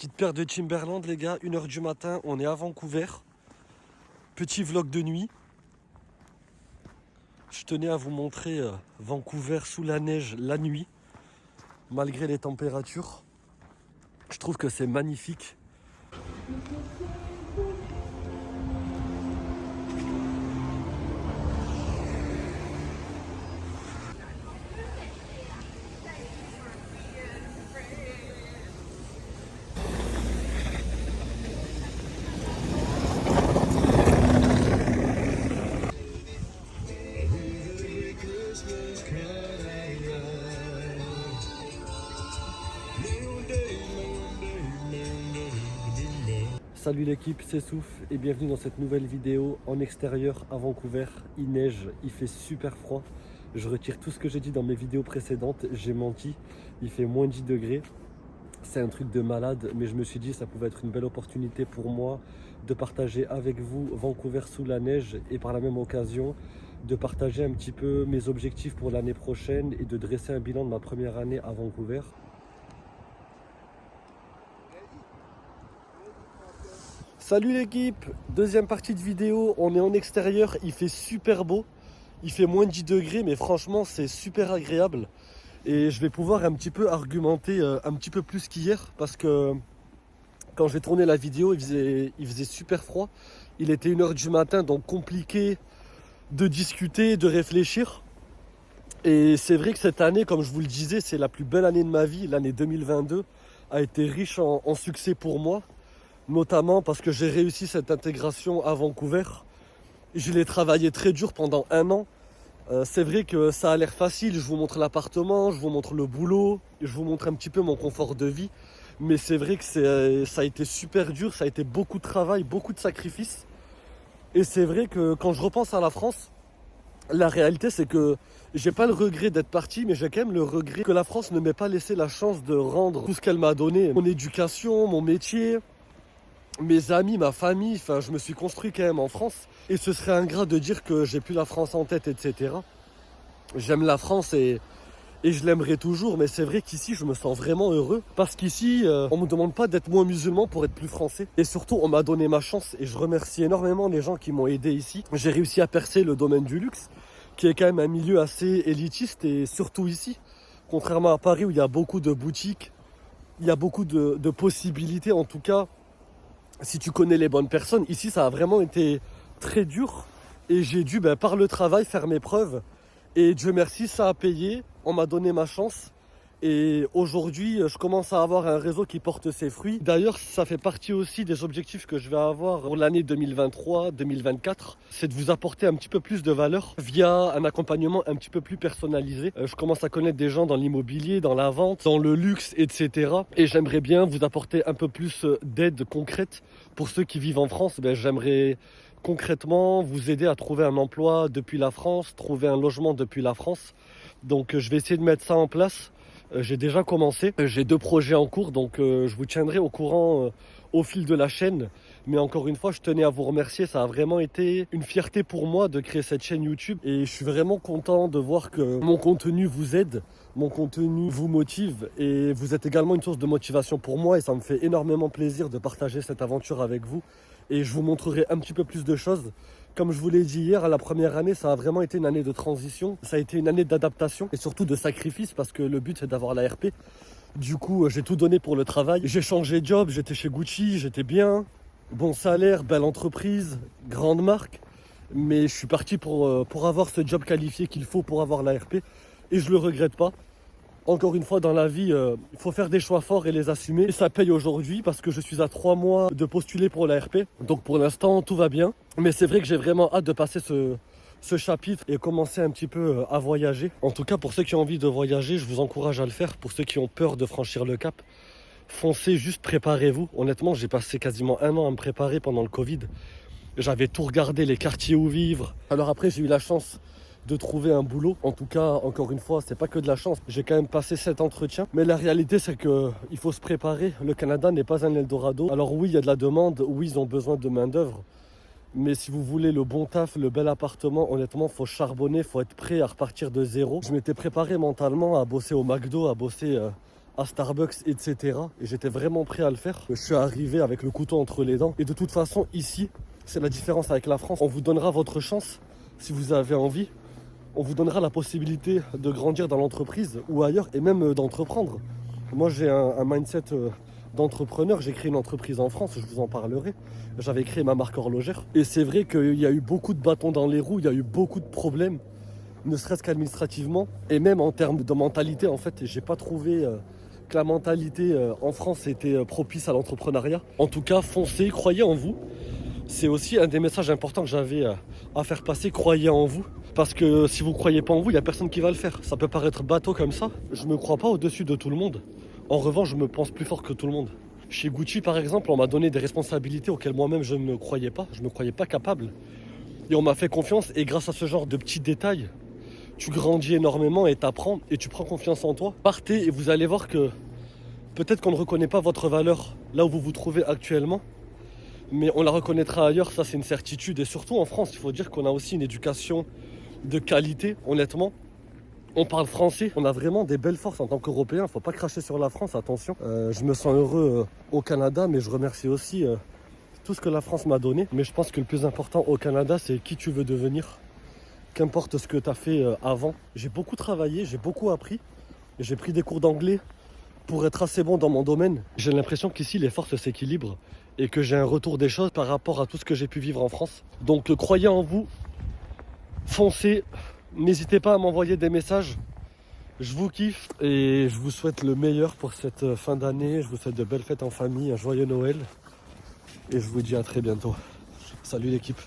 Petite paire de Timberland les gars, 1h du matin, on est à Vancouver. Petit vlog de nuit. Je tenais à vous montrer Vancouver sous la neige la nuit, malgré les températures. Je trouve que c'est magnifique. Salut l'équipe, c'est Souf et bienvenue dans cette nouvelle vidéo en extérieur à Vancouver. Il neige, il fait super froid. Je retire tout ce que j'ai dit dans mes vidéos précédentes, j'ai menti. Il fait moins 10 degrés. C'est un truc de malade, mais je me suis dit que ça pouvait être une belle opportunité pour moi de partager avec vous Vancouver sous la neige et par la même occasion de partager un petit peu mes objectifs pour l'année prochaine et de dresser un bilan de ma première année à Vancouver. Salut l'équipe, deuxième partie de vidéo, on est en extérieur, il fait super beau, il fait moins de 10 degrés mais franchement c'est super agréable et je vais pouvoir un petit peu argumenter un petit peu plus qu'hier parce que quand j'ai tourné la vidéo il faisait super froid, il était 1h du matin donc compliqué de discuter, de réfléchir et c'est vrai que cette année comme je vous le disais c'est la plus belle année de ma vie, l'année 2022 a été riche en succès pour moi. Notamment parce que j'ai réussi cette intégration à Vancouver. Je l'ai travaillé très dur pendant 1 an. C'est vrai que ça a l'air facile, je vous montre l'appartement, je vous montre le boulot, je vous montre un petit peu mon confort de vie. Mais c'est vrai que ça a été super dur, ça a été beaucoup de travail, beaucoup de sacrifices. Et c'est vrai que quand je repense à la France, la réalité c'est que j'ai pas le regret d'être parti, mais j'ai quand même le regret que la France ne m'ait pas laissé la chance de rendre tout ce qu'elle m'a donné. Mon éducation, mon métier, mes amis, ma famille, enfin je me suis construit quand même en France et ce serait ingrat de dire que j'ai plus la France en tête, etc. J'aime la France et je l'aimerai toujours, mais c'est vrai qu'ici je me sens vraiment heureux parce qu'ici on me demande pas d'être moins musulman pour être plus français et surtout on m'a donné ma chance et je remercie énormément les gens qui m'ont aidé ici. J'ai réussi à percer le domaine du luxe qui est quand même un milieu assez élitiste et surtout ici, contrairement à Paris où il y a beaucoup de boutiques, il y a beaucoup de possibilités en tout cas. Si tu connais les bonnes personnes, ici ça a vraiment été très dur et j'ai dû par le travail faire mes preuves et Dieu merci ça a payé, on m'a donné ma chance et aujourd'hui je commence à avoir un réseau qui porte ses fruits. D'ailleurs ça fait partie aussi des objectifs que je vais avoir pour l'année 2023-2024, c'est de vous apporter un petit peu plus de valeur via un accompagnement un petit peu plus personnalisé. Je commence à connaître des gens dans l'immobilier, dans la vente, dans le luxe, etc. Et j'aimerais bien vous apporter un peu plus d'aide concrète pour ceux qui vivent en France. J'aimerais concrètement vous aider à trouver un emploi depuis la France, trouver un logement depuis la France. Donc je vais essayer de mettre ça en place. J'ai déjà commencé, j'ai 2 projets en cours, donc je vous tiendrai au courant au fil de la chaîne. Mais encore une fois, je tenais à vous remercier, ça a vraiment été une fierté pour moi de créer cette chaîne YouTube. Et je suis vraiment content de voir que mon contenu vous aide, mon contenu vous motive. Et vous êtes également une source de motivation pour moi et ça me fait énormément plaisir de partager cette aventure avec vous. Et je vous montrerai un petit peu plus de choses. Comme je vous l'ai dit hier, la première année, ça a vraiment été une année de transition. Ça a été une année d'adaptation et surtout de sacrifice parce que le but, c'est d'avoir la RP. Du coup, j'ai tout donné pour le travail. J'ai changé de job, j'étais chez Gucci, j'étais bien. Bon salaire, belle entreprise, grande marque. Mais je suis parti pour avoir ce job qualifié qu'il faut pour avoir la RP. Et je ne le regrette pas. Encore une fois, dans la vie, il faut faire des choix forts et les assumer. Et ça paye aujourd'hui parce que je suis à 3 mois de postuler pour la RP. Donc pour l'instant, tout va bien. Mais c'est vrai que j'ai vraiment hâte de passer ce chapitre et commencer un petit peu à voyager. En tout cas, pour ceux qui ont envie de voyager, je vous encourage à le faire. Pour ceux qui ont peur de franchir le cap, foncez, juste préparez-vous. Honnêtement, j'ai passé quasiment 1 an à me préparer pendant le Covid. J'avais tout regardé, les quartiers où vivre. Alors après, j'ai eu la chance de trouver un boulot. En tout cas, encore une fois, c'est pas que de la chance. J'ai quand même passé 7 entretiens. Mais la réalité, c'est qu'il faut se préparer. Le Canada n'est pas un Eldorado. Alors oui, il y a de la demande. Oui, ils ont besoin de main d'œuvre. Mais si vous voulez le bon taf, le bel appartement, honnêtement, faut charbonner, faut être prêt à repartir de zéro. Je m'étais préparé mentalement à bosser au McDo, à bosser à Starbucks, etc. Et j'étais vraiment prêt à le faire. Je suis arrivé avec le couteau entre les dents. Et de toute façon, ici, c'est la différence avec la France. On vous donnera votre chance si vous avez envie. On vous donnera la possibilité de grandir dans l'entreprise ou ailleurs et même d'entreprendre. Moi, j'ai un mindset d'entrepreneur. J'ai créé une entreprise en France, je vous en parlerai. J'avais créé ma marque horlogère. Et c'est vrai qu'il y a eu beaucoup de bâtons dans les roues, il y a eu beaucoup de problèmes, ne serait-ce qu'administrativement. Et même en termes de mentalité, en fait, j'ai pas trouvé que la mentalité en France était propice à l'entrepreneuriat. En tout cas, foncez, croyez en vous. C'est aussi un des messages importants que j'avais à faire passer, croyez en vous. Parce que si vous ne croyez pas en vous, il n'y a personne qui va le faire. Ça peut paraître bateau comme ça. Je ne me crois pas au-dessus de tout le monde. En revanche, je me pense plus fort que tout le monde. Chez Gucci, par exemple, on m'a donné des responsabilités auxquelles moi-même je ne me croyais pas. Je ne me croyais pas capable. Et on m'a fait confiance. Et grâce à ce genre de petits détails, tu grandis énormément et t'apprends et tu prends confiance en toi. Partez et vous allez voir que peut-être qu'on ne reconnaît pas votre valeur là où vous vous trouvez actuellement. Mais on la reconnaîtra ailleurs, ça c'est une certitude. Et surtout en France, il faut dire qu'on a aussi une éducation de qualité, honnêtement. On parle français, on a vraiment des belles forces en tant qu'Européens. Faut pas cracher sur la France, attention. Je me sens heureux au Canada, mais je remercie aussi tout ce que la France m'a donné. Mais je pense que le plus important au Canada, c'est qui tu veux devenir. Qu'importe ce que tu as fait avant. J'ai beaucoup travaillé, j'ai beaucoup appris. J'ai pris des cours d'anglais pour être assez bon dans mon domaine. J'ai l'impression qu'ici, les forces s'équilibrent et que j'ai un retour des choses par rapport à tout ce que j'ai pu vivre en France. Donc croyez en vous, foncez, n'hésitez pas à m'envoyer des messages. Je vous kiffe et je vous souhaite le meilleur pour cette fin d'année. Je vous souhaite de belles fêtes en famille, un joyeux Noël et je vous dis à très bientôt. Salut l'équipe.